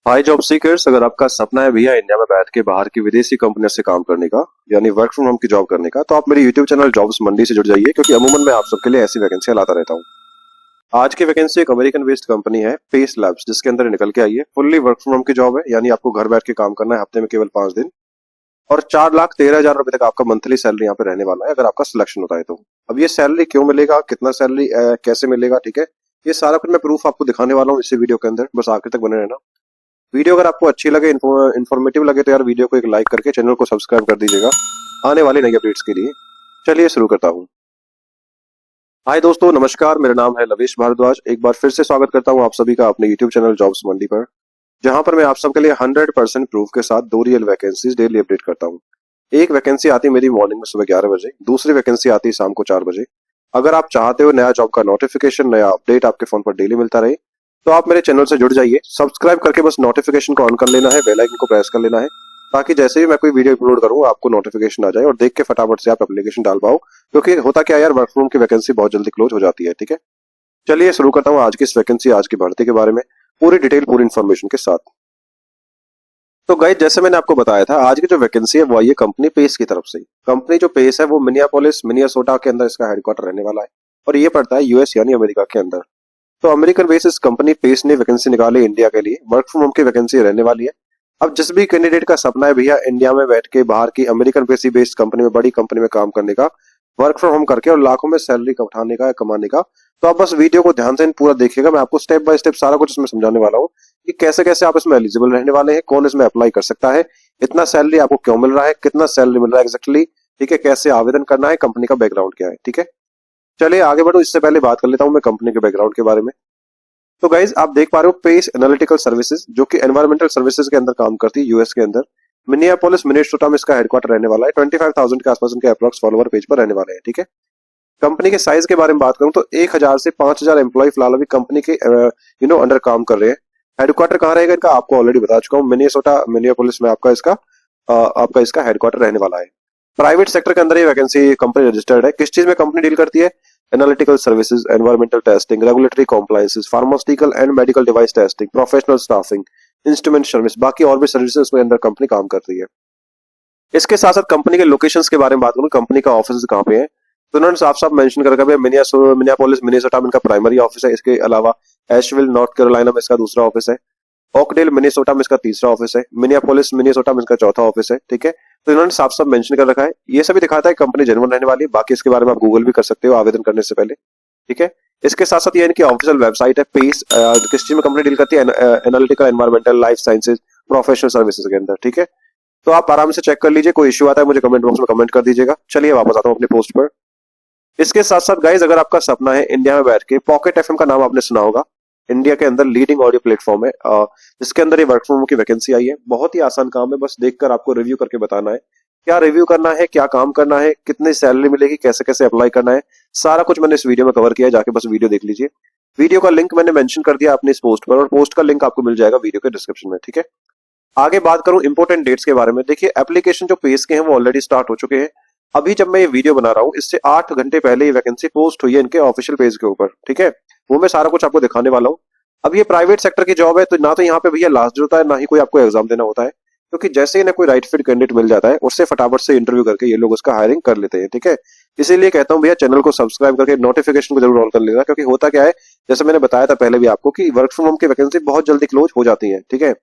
हाय job seekers, अगर आपका सपना है भैया इंडिया में बैठ के बाहर की विदेशी कंपनी से काम करने का, यानी वर्क फ्रॉम होम की जॉब करने का, तो आप मेरे यूट्यूब चैनल जॉब्स मंडी से जुड़ जाइए, क्योंकि अमूमन मैं आप सबके लिए ऐसी वैकेंसियां लाता रहता हूँ। आज की वैकेंसी एक अमेरिकन बेस्ड कंपनी है पेस लैब्स, जिसके अंदर निकल के आई है। फुल्ली वर्क फ्रॉम होम की जॉब है, यानी आपको घर बैठ के काम करना है हफ्ते में केवल 5 दिन, और 4,13,000 रुपए तक आपका मंथली सैलरी यहाँ पे रहने वाला है अगर आपका सिलेक्शन होता है तो। अब ये सैलरी क्यों मिलेगा, कितना सैलरी कैसे मिलेगा, ठीक है, ये सारा कुछ मैं प्रूफ आपको दिखाने वाला हूँ इसी वीडियो के अंदर, बस आखिर तक बने रहना। वीडियो अगर आपको अच्छी लगे, इन्फॉर्मेटिव लगे, तो यार वीडियो को एक लाइक करके चैनल को सब्सक्राइब कर दीजिएगा आने वाली नई अपडेट्स के लिए। चलिए शुरू करता हूँ। हाय दोस्तों, नमस्कार, मेरा नाम है लवेश भारद्वाज। एक बार फिर से स्वागत करता हूँ आप सभी का अपने यूट्यूब चैनल जॉब्स मंडी पर, जहां पर मैं आप सबके लिए 100% प्रूफ के साथ 2 रियल वैकेंसीज डेली अपडेट करता हूँ। एक वैकेंसी आती है मेरी मॉर्निंग में सुबह 11 बजे, दूसरी वैकेंसी आती है शाम को 4 बजे। अगर आप चाहते हो नया जॉब का नोटिफिकेशन, नया अपडेट आपके फोन पर डेली मिलता रहे, तो आप मेरे चैनल से जुड़ जाइए। सब्सक्राइब करके बस नोटिफिकेशन को ऑन कर लेना है, बेल आइकन को प्रेस कर लेना है, ताकि जैसे ही मैं कोई वीडियो अपलोड करूँ आपको नोटिफिकेशन आ जाए और देख के फटाफट से आप एप्लीकेशन डाल पाओ। क्योंकि होता क्या है यार, वर्क फ्रॉम की वैकेंसी बहुत जल्दी क्लोज हो जाती है, ठीक है। चलिए शुरू करता हूँ आज की इस वैकेंसी, आज की भर्ती के बारे में पूरी डिटेल, पूरी इन्फॉर्मेशन के साथ। तो गाइस, जैसे मैंने आपको बताया था, आज की जो वैकेंसी है वो आई है कंपनी पेस की तरफ से। कंपनी जो पेस है वो मिनियापोलिस मिनियासोटा के अंदर इसका हेडक्वार्टर रहने वाला है, और ये पड़ता है यूएस यानी अमेरिका के अंदर। तो अमेरिकन बेसिस कंपनी पेस ने वैकेंसी निकाली इंडिया के लिए, वर्क फ्रॉम होम की वैकेंसी रहने वाली है। अब जिस भी कैंडिडेट का सपना है भैया इंडिया में बैठ के बाहर की अमेरिकन बेस्ड कंपनी में, बड़ी कंपनी में काम करने का, वर्क फ्रॉम होम करके और लाखों में सैलरी का उठाने का, कमाने का, तो आप बस वीडियो को ध्यान से पूरा देखिएगा। मैं आपको स्टेप बाय स्टेप सारा कुछ इसमें समझाने वाला हूँ कि कैसे कैसे आप इसमें एलिजिबल रहने वाले हैं, कौन इसमें अप्लाई कर सकता है, इतना सैलरी आपको क्यों मिल रहा है, कितना सैलरी मिल रहा है एग्जैक्टली, ठीक है, कैसे आवेदन करना है, कंपनी का बैकग्राउंड क्या है, ठीक है। चलिए आगे बढ़ो, इससे पहले बात कर लेता हूँ मैं कंपनी के बैकग्राउंड के बारे में। तो गाइज, आप देख पा रहे हो पेस एनालिटिकल सर्विसेज, जो कि एनवायरमेंटल सर्विसेज के अंदर काम करती है यूएस के अंदर। मिनियापोलिस मिनेसोटा में इसका हेडक्वार्टर रहने वाला है। 25,000 के आसपास इनके अप्रॉक्स फॉलोवर पेज पर रहने वाले हैं, ठीक है। कंपनी के साइज के बारे में बात करूं तो 1,000 से 5,000 एम्प्लॉय फिलहाल अभी कंपनी के अंडर काम कर रहे हैं। हेडक्वार्टर कहाँ रहेगा इनका, आपको ऑलरेडी बता चुका हूँ, मिनिसोटा मिनियापोलिस में आपका इसका हेडक्वार्टर रहने वाला है। प्राइवेट सेक्टर के अंदर ये वैकेंसी कंपनी रजिस्टर्ड है। किस चीज में कंपनी डील करती है? Analytical services, environmental testing, regulatory compliances, pharmaceutical and medical device testing, professional staffing, instrument service, बाकी और भी सर्विसेज में अंदर कंपनी काम करती है। इसके साथ साथ कंपनी के लोकेशंस के बारे में बात करूं, कंपनी का ऑफिस कहाँ पे है, तो उन्होंने साफ साफ मेंशन कर रखा है मिनियापोलिस मिनेसोटा में इनका प्राइमरी ऑफिस है। इसके अलावा एशविल नॉर्थ कैरोलिना में इसका दूसरा ऑफिस है। ओकडेल मिनेसोटा में इसका तीसरा ऑफिस है। मिनियापोलिस मिनेसोटा में इसका चौथा ऑफिस है, ठीक है। तो इन्होंने साफ साफ मेंशन कर रखा है। ये सभी दिखाता है कंपनी जेन्युइन रहने वाली है। बाकी इसके बारे में आप गूगल भी कर सकते हो आवेदन करने से पहले, ठीक है। इसके साथ साथ ये इनकी ऑफिशियल वेबसाइट है पेस, किस चीज में कंपनी डील करती है, analytical, environmental, life sciences, professional services के अंदर, ठीक है। तो आप आराम से चेक कर लीजिए, कोई इश्यू आता है मुझे कमेंट बॉक्स में कमेंट कर दीजिएगा। चलिए वापस आता हूँ अपनी पोस्ट पर। इसके साथ साथ गाइज, अगर आपका सपना है इंडिया में बैठ के, पॉकेट एफएम का नाम आपने सुना होगा, इंडिया के अंदर लीडिंग ऑडियो प्लेटफॉर्म है, जिसके अंदर ये वर्क फ्रॉम होम की वैकेंसी आई है। बहुत ही आसान काम है, बस देखकर आपको रिव्यू करके बताना है, क्या रिव्यू करना है, क्या काम करना है, कितनी सैलरी मिलेगी, कैसे कैसे अप्लाई करना है, सारा कुछ मैंने इस वीडियो में कवर किया है। जाके बस वीडियो देख लीजिए। वीडियो का लिंक मैंने मेंशन कर दिया अपनी इस पोस्ट पर, और पोस्ट का लिंक आपको मिल जाएगा वीडियो के डिस्क्रिप्शन में, ठीक है। आगे बात करूं इंपोर्टेंट डेट्स के बारे में। देखिए, एप्लीकेशन जो पेज के हैं वो ऑलरेडी स्टार्ट हो चुके हैं। अभी जब मैं ये वीडियो बना रहा हूँ, इससे 8 घंटे पहले ये वैकेंसी पोस्ट हुई है इनके ऑफिशियल पेज के ऊपर, ठीक है। वो मैं सारा कुछ आपको दिखाने वाला हूँ। अब ये प्राइवेट सेक्टर की जॉब है, तो ना तो यहाँ पे भैया लास्ट होता है, ना ही कोई आपको एग्जाम देना होता है, क्योंकि जैसे ही इन्हें कोई राइट फिट कैंडिडेट मिल जाता है, उससे फटाफट से इंटरव्यू करके ये लोग उसका हायरिंग कर लेते हैं, ठीक है। इसीलिए कहता हूँ भैया, चैनल को सब्सक्राइब करके नोटिफिकेशन को जरूर ऑन कर लेना, क्योंकि होता क्या है, जैसे मैंने बताया था पहले भी आपको, कि वर्क फ्रॉम होम की वैकेंसी बहुत जल्दी क्लोज हो जाती है, ठीक है।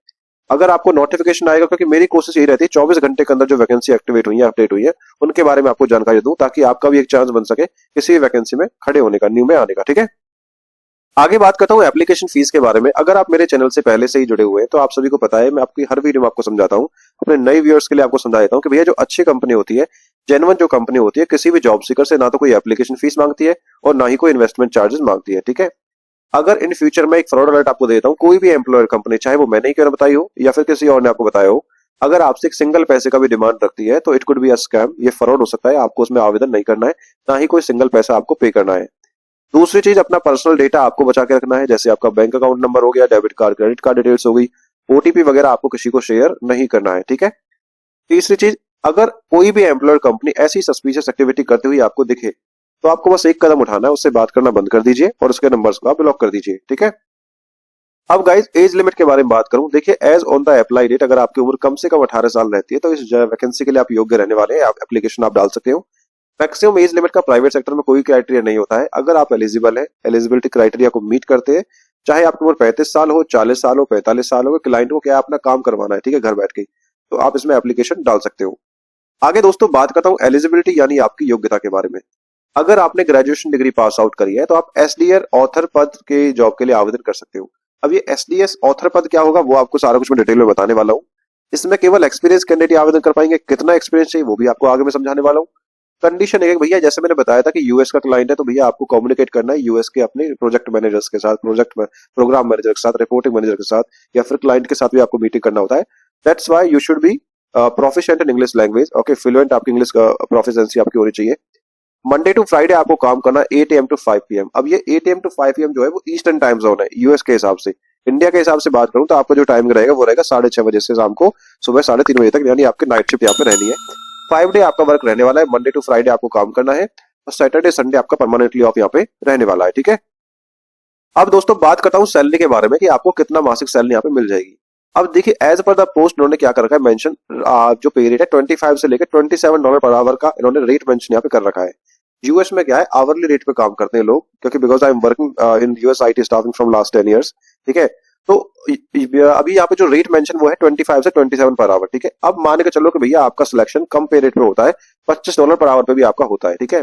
अगर आपको नोटिफिकेशन आएगा, क्योंकि मेरी कोशिश यही रहती है 24 घंटे के अंदर जो वैकेंसी एक्टिवेट हुई है, अपडेट हुई है, उनके बारे में आपको जानकारी दूं, ताकि आपका भी एक चांस बन सके किसी भी वैकेंसी में खड़े होने का, न्यू में आने का, ठीक है। आगे बात करता हूँ एप्लीकेशन फीस के बारे में। अगर आप मेरे चैनल से पहले से ही जुड़े हुए हैं तो आप सभी को पता है, मैं आपकी हर वीडियो में आपको समझाता हूँ, अपने नए व्यूअर्स के लिए आपको समझा देता हूँ कि भैया जो अच्छी कंपनी होती है, जेन्युइन जो कंपनी होती है, किसी भी जॉब सीकर से ना तो कोई एप्लीकेशन फीस मांगती है और ना ही कोई इन्वेस्टमेंट चार्जेस मांगती है, ठीक है। अगर इन फ्यूचर में एक फ्रॉड अलर्ट आपको देता हूँ, कोई भी एम्प्लॉयर कंपनी, चाहे वो मैंने ही क्यों बताई हो या फिर किसी और ने आपको बताया हो, अगर आपसे एक सिंगल पैसे का भी डिमांड रखती है, तो it could be a scam, ये फ्रॉड हो सकता है। आपको उसमें आवेदन नहीं करना है, ना ही कोई सिंगल पैसा आपको पे करना है। दूसरी चीज, अपना पर्सनल डेटा आपको बचा के रखना है, जैसे आपका बैंक अकाउंट नंबर हो गया, debit card, credit card details हो गई, ओटीपी वगैरह आपको किसी को शेयर नहीं करना है, ठीक है। तीसरी चीज, अगर कोई भी एम्प्लॉयर कंपनी ऐसी सस्पिशियस एक्टिविटी करती हुई आपको दिखे, तो आपको बस एक कदम उठाना है, उससे बात करना बंद कर दीजिए और उसके नंबर्स को आप ब्लॉक कर दीजिए, ठीक है। अब गाइस एज लिमिट के बारे में बात करूं, देखिए age on the apply date अगर आपकी उम्र कम से कम 18 साल रहती है तो इस वैकेंसी के लिए आप योग्य रहने वाले हैं, आप एप्लीकेशन आप डाल सकते हो। मैक्सिमम एज लिमिट का प्राइवेट सेक्टर में कोई क्राइटेरिया नहीं होता है। अगर आप एलिजिबल है, एलिजिबिलिटी क्राइटेरिया को मीट करते हैं, चाहे आपकी उम्र 35 साल हो, 40 साल हो, 45 साल हो, क्लाइंट को क्या है, अपना काम करवाना है, ठीक है, घर बैठ के, तो आप इसमें एप्लीकेशन डाल सकते हो। आगे दोस्तों बात करता हूँ एलिजिबिलिटी यानी आपकी योग्यता के बारे में। अगर आपने ग्रेजुएशन डिग्री पास आउट करी है तो आप एसडीएस ऑथर पद के जॉब के लिए आवेदन कर सकते हो। अब ये एसडीएस ऑथर पद क्या होगा वो आपको सारा कुछ मैं डिटेल में बताने वाला हूँ। इसमें केवल एक्सपीरियंस कैंडिडेट आवेदन कर पाएंगे, कितना एक्सपीरियंस चाहिए वो भी आपको आगे मैं समझाने वाला हूँ। कंडीशन है भैया, जैसे मैंने बताया था कि यूएस का क्लाइंट है तो भैया आपको कम्युनिकेट करना है यूएस के अपने प्रोजेक्ट मैनेजर्स के साथ, प्रोग्राम मैनेजर के साथ, रिपोर्टिंग मैनेजर के साथ, या फिर क्लाइंट के साथ भी आपको मीटिंग करना होता है। That's why you should be proficient in English language, okay, fluent आपकी इंग्लिश का प्रोफिशिएंसी आपकी होनी चाहिए। मंडे टू फ्राइडे आपको काम करना 8 AM टू 5 PM। अब ये 8 AM टू 5 PM जो है वो ईस्टर्न टाइम जोन है यूएस के हिसाब से। इंडिया के हिसाब से बात करूं तो आपका जो टाइम रहेगा वो रहेगा 6:30 बजे से शाम को सुबह 3:30 बजे तक, यानी आपकी नाइट शिफ्ट यहाँ पे रहनी है। 5 डे आपका वर्क रहने वाला है, मंडे टू फ्राइडे आपको काम करना है, और सैटरडे संडे आपका परमानेंटली ऑफ यहाँ पे रहने वाला है, ठीक है। अब दोस्तों बात करता हूँ सैलरी के बारे में कि आपको कितना मासिक सैलरी यहाँ पे मिल जाएगी। अब देखिए एज पर द पोस्ट इन्होंने क्या कर रखा है मेंशन, जो पे रेट है 25 से लेकर $27 पर आवर का इन्होंने रेट मेंशन यहाँ पे कर रखा है। यूएस में क्या है, आवरली रेट पे काम करते हैं लोग, क्योंकि because I am working in US IT staffing from last 10 years, ठीक है। तो अभी यहाँ पे जो रेट मेंशन वो है 25 से 27 पर आवर, ठीक है। अब मान के चलो कि भैया आपका सिलेक्शन कम पे रेट पे होता है, $25 पर आवर पे भी आपका होता है, ठीक है।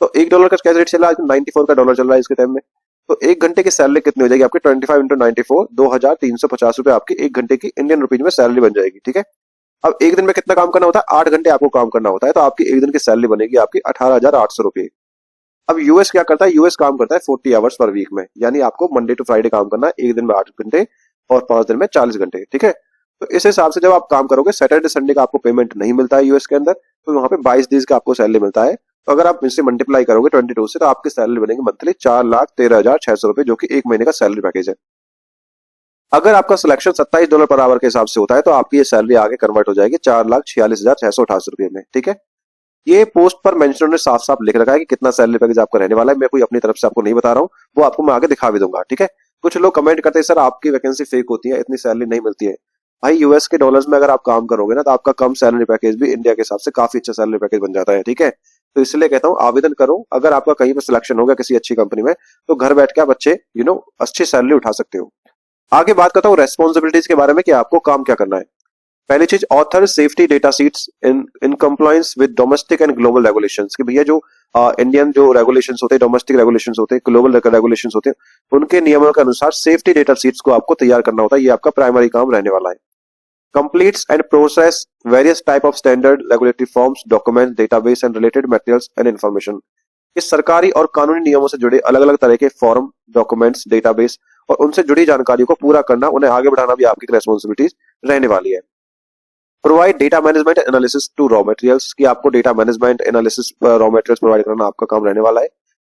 तो $1 का क्या रेट चल रहा है, 94 का डॉलर चल रहा है इसके टाइम में। तो एक घंटे की सैलरी कितनी हो जाएगी आपकी, 25 इंटू 94, 2350 रुपए आपकी एक घंटे की इंडियन रुपीज में सैलरी बन जाएगी, ठीक है। अब एक दिन में कितना काम करना होता है, 8 घंटे आपको काम करना होता है, तो आपकी एक दिन की सैलरी बनेगी आपकी 18,800 रुपए। अब यूएस क्या करता है, यूएस काम करता है 40 आवर्स पर वीक में, यानी आपको मंडे टू फ्राइडे काम करना है, एक दिन में 8 घंटे और 5 दिन में 40 घंटे, ठीक है। तो इस हिसाब से जब आप काम करोगे, सैटरडे संडे का आपको पेमेंट नहीं मिलता है यूएस के अंदर, तो वहां पे 22 दिन का आपको सैलरी मिलता है। तो अगर आप इनसे मल्टीप्लाई करोगे 22 से, तो आपकी सैलरी बनेगी मंथली 4,13,600 रुपए, जो कि एक महीने का सैलरी पैकेज है। अगर आपका सिलेक्शन $27 पर आवर के हिसाब से होता है तो आपकी ये सैलरी आगे कन्वर्ट हो जाएगी 4,46,688 रुपए में, ठीक है। ये पोस्ट पर मेंशन उन्होंने साफ साफ लिख रखा है कि कितना सैलरी पैकेज आपका रहने वाला है। मैं कोई अपनी तरफ से आपको नहीं बता रहा हूँ, वो आपको मैं आगे दिखा भी दूंगा, ठीक है। कुछ लोग कमेंट करते हैं सर आपकी वैकेंसी फेक होती है, इतनी सैलरी नहीं मिलती है। भाई यूएस के डॉलर्स में अगर आप काम करोगे ना तो आपका कम सैलरी पैकेज भी इंडिया के हिसाब से काफी अच्छा सैलरी पैकेज बन जाता है, ठीक है। तो इसलिए कहता हूँ आवेदन करो, अगर आपका कहीं पर सिलेक्शन होगा किसी अच्छी कंपनी में तो घर बैठ के आप अच्छे अच्छी सैलरी उठा सकते हो। आगे बात करता हूँ रेस्पॉन्सिबिलिटीज के बारे में कि आपको काम क्या करना है। पहली चीज, author safety data sheets in in compliance with domestic and global regulations, कि भैया जो इंडियन जो रेगुलेशंस होते हैं, डोमेस्टिक रेगुलेशंस होते हैं, ग्लोबल रेगुलेशंस होते हैं, उनके नियमों के अनुसार सेफ्टी डेटा शीट्स को आपको तैयार करना होता है। ये आपका प्राइमरी काम रहने वाला है। Completes and process various type of standard regulatory forms, document, database and related materials and information. इस सरकारी और कानूनी नियमों से जुड़े अलग अलग तरह के फॉर्म, डॉक्यूमेंट्स, डेटाबेस और उनसे जुड़ी जानकारियों को पूरा करना, उन्हें आगे बढ़ाना भी आपकी रेस्पॉन्सिबिलिटीज रहने वाली है। Provide data management analysis to raw materials, कि आपको data management analysis raw materials provide करना आपका काम रहने वाला है।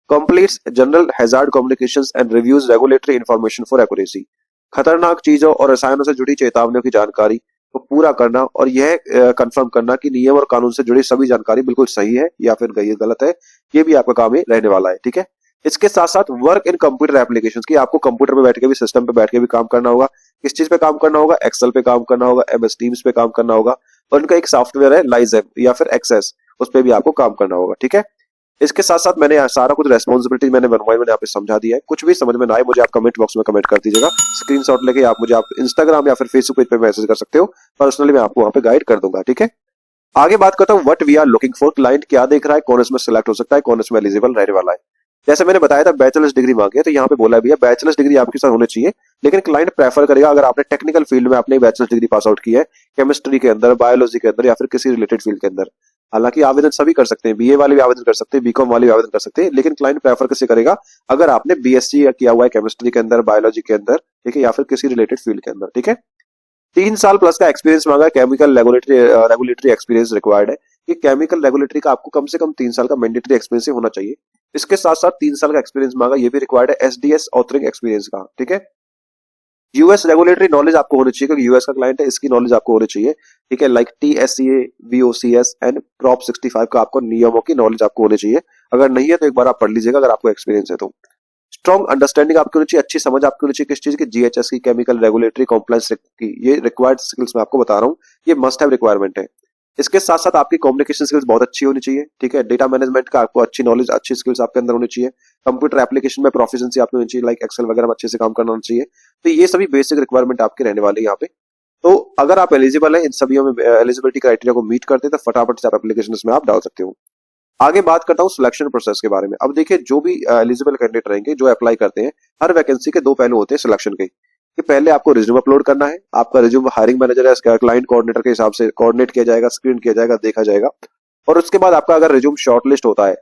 Completes general hazard communications and reviews regulatory information for accuracy, खतरनाक चीजों और रसायनों से जुड़ी चेतावनियों की जानकारी को पूरा करना और यह कंफर्म करना कि नियम और कानून से जुड़ी सभी जानकारी बिल्कुल सही है या फिर गलत है, ये भी आपका काम ही रहने वाला है, ठीक है। इसके साथ साथ वर्क इन कंप्यूटर एप्लीकेशंस, की आपको कंप्यूटर पे बैठ के भी, सिस्टम पे बैठ के भी काम करना होगा। किस चीज पे काम करना होगा, एक्सेल पे काम करना होगा, एमएस टीम्स पे काम करना होगा, और उनका एक सॉफ्टवेयर है लाइजेम या फिर एक्सेस, उस पे भी आपको काम करना होगा, ठीक है। इसके साथ साथ मैंने सारा कुछ रेस्पॉन्सिबिलिटी मैंने बनवाई, मैंने यहाँ पे समझा दिया है। कुछ भी समझ में ना आए मुझे आप कमेंट बॉक्स में कमेंट कर दीजिएगा, स्क्रीनशॉट लेके आप मुझे आप इंस्टाग्राम या फिर फेसबुक पेज पे मैसेज कर सकते हो, पर्सनली मैं आपको वहां पे गाइड कर दूंगा, ठीक है। आगे बात करता हूँ what we are looking for, client क्या देख रहा है, कौन इसमें सिलेक्ट हो सकता है, कौन इसमें एलिजिबल रहने वाला है। जैसे मैंने बताया था बैचलर्स डिग्री मांगी है, तो यहाँ पे बोला है भैया बैचलर्स डिग्री आपके साथ होनी चाहिए, लेकिन क्लाइंट प्रेफर करेगा अगर आपने टेक्निकल फील्ड में आपने बैचलर्स डिग्री पास आउट की है, केमिस्ट्री के अंदर, बायोलॉजी के अंदर या फिर किसी रिलेटेड फील्ड के अंदर। हालांकि आवेदन सभी कर सकते हैं, बीए वाले भी आवेदन कर सकते हैं, बीकॉम वाले भी आवेदन कर सकते हैं, लेकिन क्लाइंट प्रेफर किसे करेगा, अगर आपने बीएससी किया हुआ है केमिस्ट्री के अंदर, बायोलॉजी के अंदर, ठीक है, या फिर किसी रिलेटेड फील्ड के अंदर, ठीक है। 3 साल प्लस का एक्सपीरियंस मांगा है, केमिकल रेगुलेटरी एक्सपीरियंस रिक्वायर्ड है, कि केमिकल रेगुलेटरी का आपको कम से कम 3 साल का मैंडेटरी एक्सपीरियंस होना चाहिए। इसके साथ साथ 3 साल का एक्सपीरियंस मांगा, ये भी रिक्वायर्ड है एसडीएस ऑथरिंग एक्सपीरियंस का, ठीक है। यूएस रेगुलेटरी नॉलेज आपको होनी चाहिए, क्योंकि यूएस का क्लाइंट है, इसकी नॉलेज आपको होनी चाहिए, ठीक है। लाइक टीएससीए, बीओसीएस एंड प्रॉप 65 का आपको नियमों की नॉलेज आपको होनी चाहिए। अगर नहीं है तो एक बार आप पढ़ लीजिएगा अगर आपको एक्सपीरियंस है तो। स्ट्रॉन्ग अंडरस्टैंडिंग आपकी होनी चाहिए, अच्छी समझ आपकी होनी चाहिए किस चीज की, जीएचएस की, केमिकल रेगुलेटरी कॉम्प्लायंस की। ये रिक्वायर्ड स्किल्स मैं आपको बता रहा हूँ, ये मस्ट हैव रिक्वायरमेंट है। इसके साथ साथ आपकी कम्युनिकेशन स्किल्स बहुत अच्छी होनी चाहिए, ठीक है। डेटा मैनेजमेंट का आपको अच्छी नॉलेज, अच्छी स्किल्स आपके अंदर होनी चाहिए। कंप्यूटर एप्लीकेशन में प्रोफिशिएंसी आपकी होनी चाहिए, लाइक एक्सेल वगैरह में अच्छे से काम करना होना चाहिए। तो ये सभी बेसिक रिक्वायरमेंट आपके रहने वाले हैं यहाँ पे। तो अगर आप एलिजिबल हैं, इन सभी में एलिजिबिलिटी क्राइटेरिया को मीट करते हैं, तो फटाफट से आप एप्लीकेशन इसमें आप डाल सकते हो। आगे बात करता हूँ सिलेक्शन प्रोसेस के बारे में। अब देखिए, जो भी एलिजिबल कैंडिडेट रहेंगे, जो अप्लाई करते हैं, हर वैकेंसी के दो पहलू होते हैं सिलेक्शन के, कि पहले आपको रिज्यूम अपलोड करना है, आपका रिज्यूम हायरिंग मैनेजर या क्लाइंट कोऑर्डिनेटर के हिसाब से कोऑर्डिनेट किया जाएगा, स्क्रीन किया जाएगा, देखा जाएगा। और उसके बाद आपका अगर रिज्यूम शॉर्टलिस्ट होता है,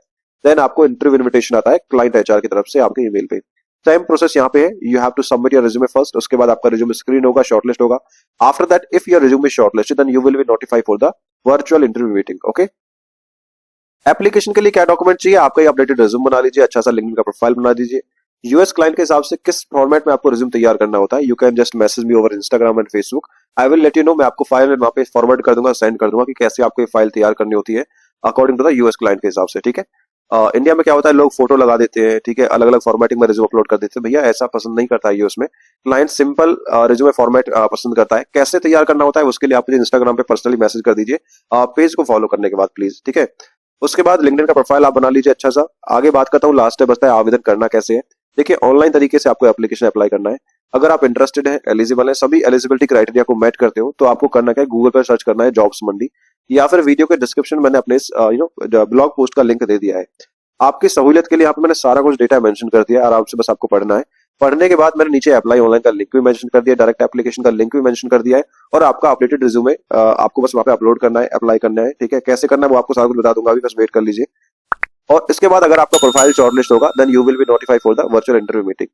देन आपको इंटरव्यू इन्विटेशन आता है क्लाइंट एचआर की तरफ से आपके ईमेल पे। सेम प्रोसेस यहाँ पे है, you have to submit your resume first, उसके बाद आपका रिज्यूम स्क्रीन होगा, शॉर्टलिस्ट होगा। After that if your resume is shortlisted, then you will be notified for the virtual interview meeting. Okay, application के लिए क्या डॉक्यूमेंट चाहिए? आपका अपडेटेड रिज्यूम बना लीजिए, अच्छा सा लिंक्डइन का प्रोफाइल बना दीजिए। यूएस क्लाइंट के हिसाब से किस फॉर्मेट में आपको रिज्यूम तैयार करना होता है, you can just message me over Instagram and Facebook, I will let you know. मैं आपको फाइल वहां पे फॉरवर्ड कर दूंगा, सेंड कर दूंगा कि कैसे आपको ये फाइल तैयार करनी होती है according to the US client के हिसाब से, ठीक है। इंडिया में क्या होता है, लोग फोटो लगा देते हैं, ठीक है, अलग अलग फॉर्मेटिंग में रिज्यूम अपलोड कर देते हैं। भैया ऐसा पसंद नहीं करता है यूएस में, क्लाइंट सिंपल रिज्यूमे फॉर्मेट पसंद करता है। कैसे तैयार करना होता है उसके लिए आप मुझे इंस्टाग्राम पे पर्सनली मैसेज कर दीजिए, पेज को फॉलो करने के बाद प्लीज, ठीक है। उसके बाद लिंक्डइन का प्रोफाइल आप बना लीजिए अच्छा सा। आगे बात करता हूँ, लास्ट में बचता है आवेदन करना कैसे है। देखिए, ऑनलाइन तरीके से आपको एप्लीकेशन अप्लाई करना है। अगर आप इंटरेस्टेड है, एलिजिबल है, सभी एलिजिबिलिटी क्राइटेरिया को मैच करते हो, तो आपको करना क्या है, गूगल पर सर्च करना है जॉब्स मंडी, या फिर वीडियो के डिस्क्रिप्शन मैंने अपने ब्लॉग पोस्ट का लिंक दे दिया है। आपकी सहूलियत के लिए यहाँ पे मैंने सारा कुछ डेटा मेंशन कर दिया है, आराम से बस आपको पढ़ना है। पढ़ने के बाद मैंने नीचे अप्लाई ऑनलाइन का लिंक भी मेंशन कर दिया, डायरेक्ट एप्लीकेशन का लिंक भी मेंशन कर दिया है, और आपका अपडेटेड रिज्यूमे आपको बस वहां पे अपलोड करना है, अप्लाई करना है, ठीक है। कैसे करना है वो आपको सारा कुछ बता दूंगा, अभी बस वेट कर लीजिए। और इसके बाद अगर आपका प्रोफाइल शॉर्टलिस्ट होगा, then you will be notified for the virtual interview meeting.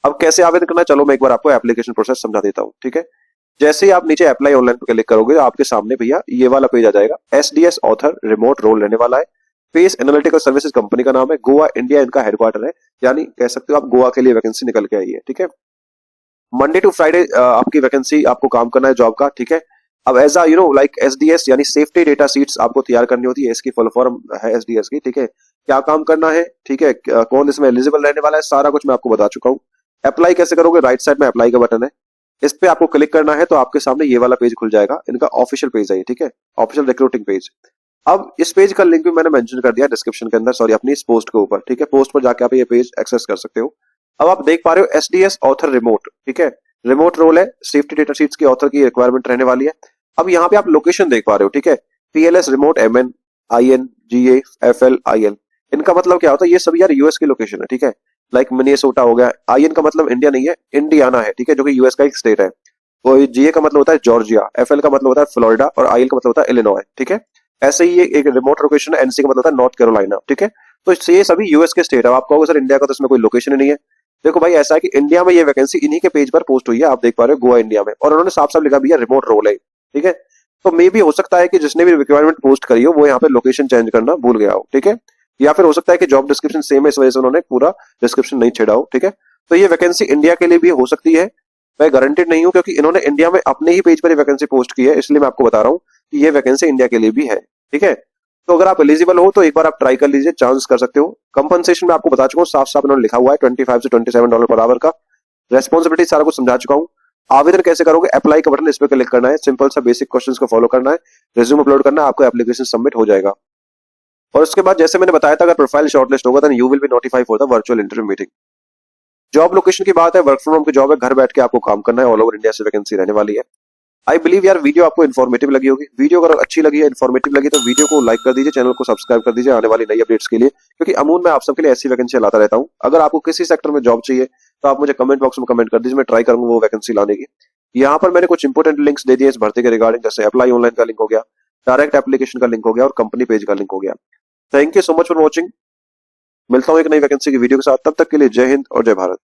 अब कैसे आवेदन करना है, चलो मैं एक बार आपको एप्लीकेशन प्रोसेस समझा देता हूँ, ठीक है। जैसे ही आप नीचे अप्लाई ऑनलाइन पे क्लिक करोगे, आपके सामने भैया ये वाला पेज आ जाएगा। एसडीएस ऑथर रिमोट रोल रहने वाला है। पेस एनालिटिकल सर्विसेज कंपनी का नाम है, गोवा इंडिया इनका हेडक्वार्टर है, यानी कह सकते हो आप गोवा के लिए वैकेंसी निकल के आई है, ठीक है। मंडे टू फ्राइडे आपकी वैकेंसी आपको काम करना है जॉब का, ठीक है। अब एज लाइक एसडीएस यानी सेफ्टी डेटा सीट्स आपको तैयार करनी होती है, इसकी फुल फॉर्म है एसडीएस की, ठीक है। क्या काम करना है, ठीक है, कौन इसमें एलिजिबल रहने वाला है, सारा कुछ मैं आपको बता चुका हूँ। अप्लाई कैसे करोगे, राइट साइड में अप्लाई का बटन है, इस पे आपको क्लिक करना है, तो आपके सामने ये वाला पेज खुल जाएगा। इनका ऑफिशियल पेज है, ठीक है, ऑफिशियल रिक्रूटिंग पेज। अब इस पेज का लिंक भी मैंने मेंशन कर दिया डिस्क्रिप्शन के अंदर, सॉरी अपनी इस पोस्ट के ऊपर, ठीक है। पोस्ट पर जाके आप ये पेज एक्सेस कर सकते हो। अब आप देख पा रहे हो एसडीएस ऑथर रिमोट, ठीक है, रिमोट रोल है, सेफ्टी डेटा शीट्स की ऑथर की रिक्वायरमेंट रहने वाली है। अब यहाँ पे आप लोकेशन देख पा रहे हो, ठीक है, PLS remote MN IN GA FL IL, इनका मतलब क्या होता है, ये सभी यार यूएस की लोकेशन है, ठीक है। लाइक मिनेसोटा हो गया, आईएन का मतलब इंडिया नहीं है, इंडियाना है, ठीक है, जो कि यूएस का एक स्टेट है। वो जीए का मतलब होता है जॉर्जिया, एफएल का मतलब होता है फ्लोरिडा, और आईएल का मतलब होता है इलिनॉय, ठीक है। ऐसे ही ये एक रिमोट लोकेशन है, एनसी का मतलब होता है नॉर्थ कैरोलिना, ठीक है। तो ये सभी यूएस के स्टेट है। आप कहोगे सर इंडिया का तो इसमें कोई लोकेशन ही नहीं है। देखो भाई, ऐसा है कि इंडिया में ये वैकेंसी इन्हीं के पेज पर पोस्ट हुई है, आप देख पा रहे हो गोवा इंडिया में, और उन्होंने साफ साफ लिखा भी है रिमोट रोल है, ठीक है। तो मे भी हो सकता है कि जिसने भी रिक्वायरमेंट पोस्ट करी हो वो यहाँ पे लोकेशन चेंज करना भूल गया हो, ठीक है। या फिर हो सकता है कि जॉब डिस्क्रिप्शन सेम है, इस वजह से उन्होंने पूरा डिस्क्रिप्शन नहीं छेड़ा हो, ठीक है। तो ये वैकेंसी इंडिया के लिए भी हो सकती है, मैं गारंटेड नहीं हूं, क्योंकि इन्होंने इंडिया में अपने ही पेज पर वैकेंसी पोस्ट की है, इसलिए मैं आपको बता रहा हूँ कि ये वैकेंसी इंडिया के लिए भी है, ठीक है। तो अगर आप एलिजिबल हो तो एक बार आप ट्राई कर लीजिए, चांस कर सकते हो। कंपनसेशन में आपको बता चुका हूँ, साफ साफ इन्होंने लिखा हुआ है $25 से $27 पर आवर का। रेस्पॉन्सिबिलिटी सारा कुछ समझा चुका हूँ। आवेदन कैसे करोगे, अप्लाई का बटन इस पर क्लिक करना है, सिंपल सा बेसिक क्वेश्चंस को फॉलो करना है, रिज्यूम अपलोड करना है, आपको एप्लीकेशन सबमिट हो जाएगा। और उसके बाद जैसे मैंने बताया था, अगर प्रोफाइल शॉर्टलिस्ट होगा then you will be notified for the virtual interview meeting. Job location की बात है, वर्क फ्रॉम होम की जॉब है, घर बैठ के आपको काम करना है, ऑल ओवर इंडिया से वैकेंसी रहने वाली है। आई बिलीव यार वीडियो आपको इन्फॉर्मेटिव लगी होगी। वीडियो अगर अच्छी लगी है, इन्फॉर्मेटिव लगी, तो वीडियो को लाइक कर दीजिए, चैनल को सब्सक्राइब कर दीजिए आने वाली नई अपडेट्स के लिए, क्योंकि अमूल मैं आप सबके लिए ऐसी वैकेंसी लाता रहता हूँ। अगर आपको किसी सेक्टर में जॉब चाहिए तो आप मुझे कमेंट बॉक्स में कमेंट कर दीजिए, मैं ट्राई करूंगा वो वैकेंसी लाने की। यहाँ पर मैंने कुछ इंपोर्टेंट लिंक्स दे दिए इस भर्ती के रिगार्डिंग, जैसे अप्लाई ऑनलाइन का लिंक हो गया, डायरेक्ट एप्लीकेशन का लिंक हो गया, और कंपनी पेज का लिंक हो गया। Thank you so much for watching. मिलता हूँ एक नई वैकेंसी की वीडियो के साथ, तब तक के लिए जय हिंद और जय भारत।